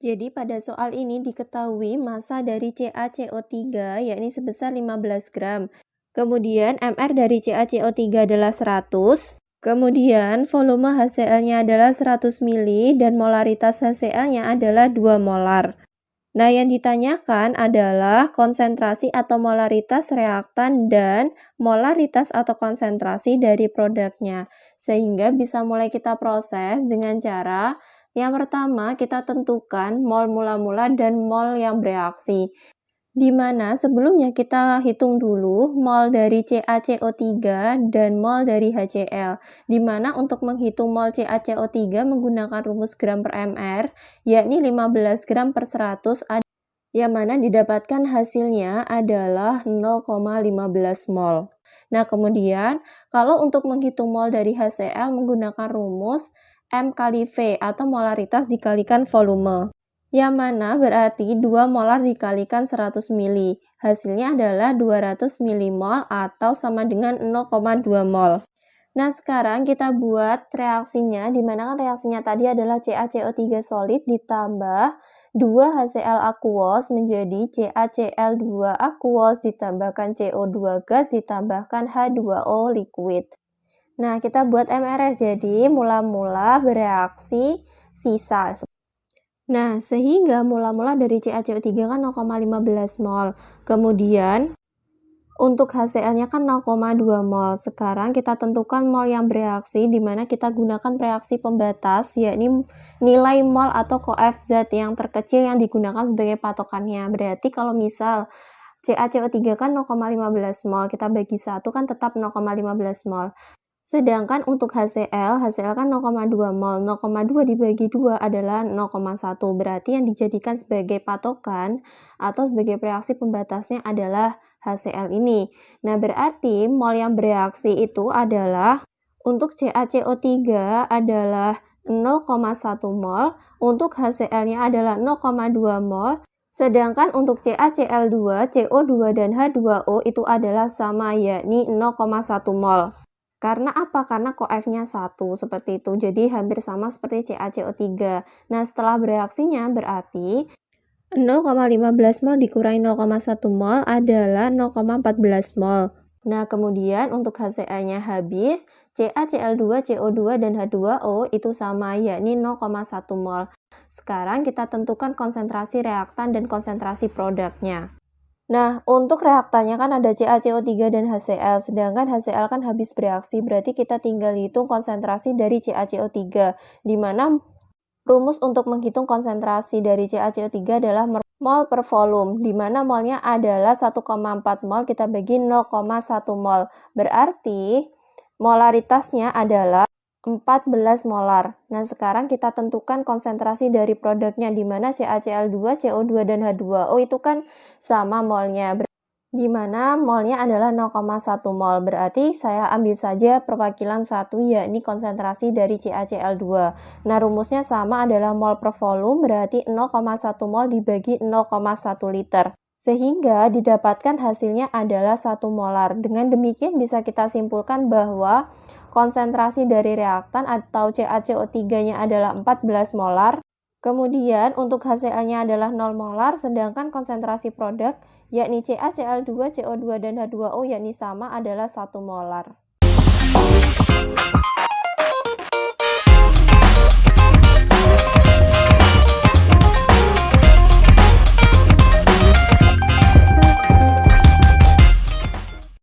Jadi pada soal ini diketahui massa dari CaCO3 yakni sebesar 15 gram. Kemudian MR dari CaCO3 adalah 100. Kemudian volume HCl-nya adalah 100 mili dan molaritas HCl-nya adalah 2 molar. Nah, yang ditanyakan adalah konsentrasi atau molaritas reaktan dan molaritas atau konsentrasi dari produknya. Sehingga bisa mulai kita proses dengan cara yang pertama kita tentukan mol mula-mula dan mol yang bereaksi. Di mana sebelumnya kita hitung dulu mol dari CaCO3 dan mol dari HCl. Di mana untuk menghitung mol CaCO3 menggunakan rumus gram per mR, yakni 15 gram per 100, yang mana didapatkan hasilnya adalah 0,15 mol. Nah, kemudian kalau untuk menghitung mol dari HCl menggunakan rumus M kali V atau molaritas dikalikan volume. Yang mana berarti 2 molar dikalikan 100 mili. Hasilnya adalah 200 milimol atau sama dengan 0,2 mol. Nah, sekarang kita buat reaksinya, di mana kan reaksinya tadi adalah CaCO3 solid ditambah 2 HCl aquos menjadi CaCl2 aquos ditambahkan CO2 gas ditambahkan H2O liquid. Nah, kita buat MR jadi mula-mula bereaksi sisa. Nah, sehingga mula-mula dari CaCO3 kan 0,15 mol. Kemudian untuk HCl-nya kan 0,2 mol. Sekarang kita tentukan mol yang bereaksi, di mana kita gunakan reaksi pembatas, yakni nilai mol atau koefisien yang terkecil yang digunakan sebagai patokannya. Berarti kalau misal CaCO3 kan 0,15 mol, kita bagi 1 kan tetap 0,15 mol. Sedangkan untuk HCl kan 0,2 mol, 0,2 dibagi 2 adalah 0,1. Berarti yang dijadikan sebagai patokan atau sebagai reaksi pembatasnya adalah HCl ini. Nah, berarti mol yang bereaksi itu adalah untuk CaCO3 adalah 0,1 mol, untuk HCl-nya adalah 0,2 mol, sedangkan untuk CaCl2, CO2 dan H2O itu adalah sama, yakni 0,1 mol. Karena apa? Karena koefnya 1, seperti itu. Jadi hampir sama seperti CaCO3. Nah, setelah bereaksinya berarti 0,15 mol dikurangi 0,1 mol adalah 0,14 mol. Nah, kemudian untuk HCl-nya habis, CaCl2, CO2, dan H2O itu sama, yakni 0,1 mol. Sekarang kita tentukan konsentrasi reaktan dan konsentrasi produknya. Nah, untuk reaktannya kan ada CaCO3 dan HCl, sedangkan HCl kan habis bereaksi, berarti kita tinggal hitung konsentrasi dari CaCO3, di mana rumus untuk menghitung konsentrasi dari CaCO3 adalah mol per volume, di mana molnya adalah 1,4 mol, kita bagi 0,1 mol, berarti molaritasnya adalah 14 molar. Nah, sekarang kita tentukan konsentrasi dari produknya, di mana CaCl2, CO2, dan H2O itu kan sama molnya, di mana molnya adalah 0,1 mol. Berarti saya ambil saja perwakilan 1, yakni konsentrasi dari CaCl2. Nah, rumusnya sama adalah mol per volume, berarti 0,1 mol dibagi 0,1 liter. Sehingga didapatkan hasilnya adalah 1 molar. Dengan demikian bisa kita simpulkan bahwa konsentrasi dari reaktan atau CaCO3-nya adalah 14 molar. Kemudian untuk HCl-nya adalah 0 molar, sedangkan konsentrasi produk yakni CaCl2, CO2, dan H2O yakni sama adalah 1 molar.